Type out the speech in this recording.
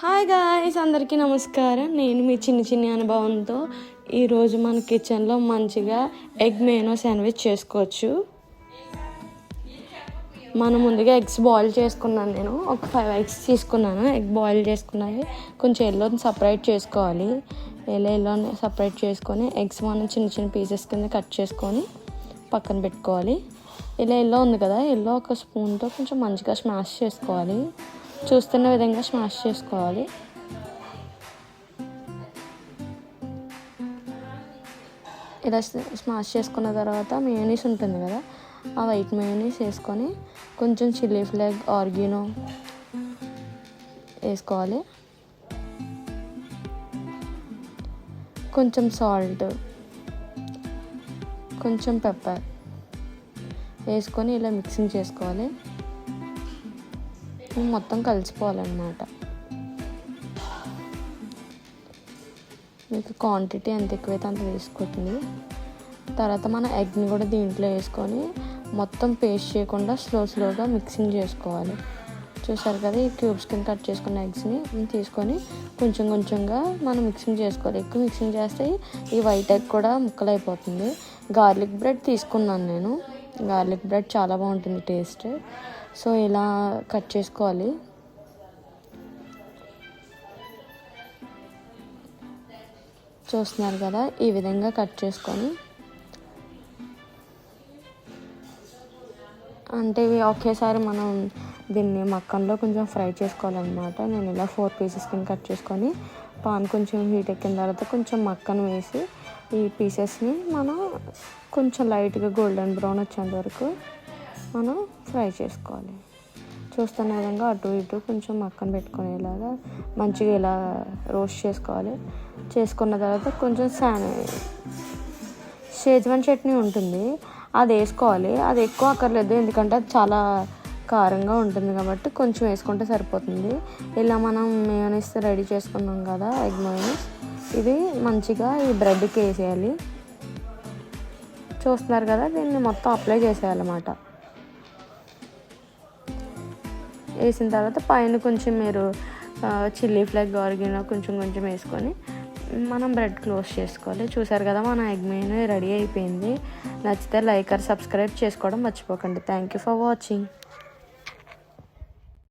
Hi guys, అందరికీ నమస్కారం. నేను మీ చిన్ని అనుభవంతో ఈరోజు మన కిచెన్లో మంచిగా ఎగ్ మేనో శాండ్విచ్ చేసుకోవచ్చు. మనం ముందుగా ఎగ్స్ బాయిల్ చేసుకున్నాను. నేను ఒక 5 ఎగ్స్ తీసుకున్నాను. ఎగ్ బాయిల్ చేసుకున్నవి కొంచెం ఎల్లోని సపరేట్ చేసుకోవాలి. ఎల్లోని సపరేట్ చేసుకొని ఎగ్స్ మనం చిన్న పీసెస్ కింద కట్ చేసుకొని పక్కన పెట్టుకోవాలి. ఎల్లో ఉంది కదా, ఎల్లో ఒక స్పూన్తో కొంచెం మంచిగా స్మాష్ చేసుకోవాలి. చూస్తున్న విధంగా స్మాష్ చేసుకోవాలి. ఇలా స్మాష్ చేసుకున్న తర్వాత మయోనీస్ ఉంటుంది కదా, ఆ వైట్ మయోనీస్ వేసుకొని కొంచెం చిల్లీ ఫ్లేక్, ఆరిగానో వేసుకోవాలి. కొంచెం సాల్ట్, కొంచెం పెప్పర్ వేసుకొని ఇలా మిక్సింగ్ చేసుకోవాలి. మొత్తం కలిసిపోవాలన్నమాట. మీకు క్వాంటిటీ ఎంత ఎక్కువైతే అంత వేసుకుంటుంది. తర్వాత మన ఎగ్ని కూడా దీంట్లో వేసుకొని మొత్తం పేస్ట్ చేయకుండా స్లోగా మిక్సింగ్ చేసుకోవాలి. చూసారు కదా, ఈ క్యూబ్స్ కింద కట్ చేసుకున్న ఎగ్స్ని తీసుకొని కొంచెంగా మనం మిక్సింగ్ చేసుకోవాలి. ఎక్కువ మిక్సింగ్ చేస్తే ఈ వైట్ ఎగ్ కూడా ముక్కలు అయిపోతుంది. గార్లిక్ బ్రెడ్ తీసుకున్నాను నేను. గార్లిక్ బ్రెడ్ చాలా బాగుంటుంది టేస్ట్. సో ఇలా కట్ చేసుకోవాలి. చూస్తున్నారు కదా, ఈ విధంగా కట్ చేసుకొని అంటే ఇవి ఒకేసారి మనం దీన్ని మక్కన్లో కొంచెం ఫ్రై చేసుకోవాలన్నమాట. నేను ఇలా 4 పీసెస్ కింద కట్ చేసుకొని పాన్ కొంచెం హీట్ ఎక్కిన తర్వాత కొంచెం మక్కను వేసి ఈ పీసెస్ని మనం కొంచెం లైట్గా గోల్డెన్ బ్రౌన్ వచ్చేంత వరకు మనం ఫ్రై చేసుకోవాలి. చూస్తున్న విధంగా అటు ఇటు కొంచెం మక్కన పెట్టుకునేలాగా మంచిగా ఇలా రోస్ట్ చేసుకోవాలి. చేసుకున్న తర్వాత కొంచెం షేజ్వాన్ చట్నీ ఉంటుంది, అది వేసుకోవాలి. అది ఎక్కువ అక్కర్లేదు, ఎందుకంటే అది చాలా కారంగా ఉంటుంది కాబట్టి కొంచెం వేసుకుంటే సరిపోతుంది. ఇలా మనం మయోనీస్ రెడీ చేసుకున్నాం కదా, ఎగ్ మయోనీస్, ఇది మంచిగా ఈ బ్రెడ్కి వేసేయాలి. చూస్తున్నారు కదా, దీన్ని మొత్తం అప్లై చేసేయాలన్నమాట. వేసిన తర్వాత పైన కొంచెం మీరు చిల్లీ ఫ్లేక్, ఆరిగానో కొంచెం వేసుకొని మనం బ్రెడ్ క్లోజ్ చేసుకోవాలి. చూసారు కదా, మన ఎగ్ మెనూ రెడీ అయిపోయింది. నచ్చితే లైక్ ఆర్ సబ్స్క్రైబ్ చేసుకోవడం మర్చిపోకండి. Thank you for watching.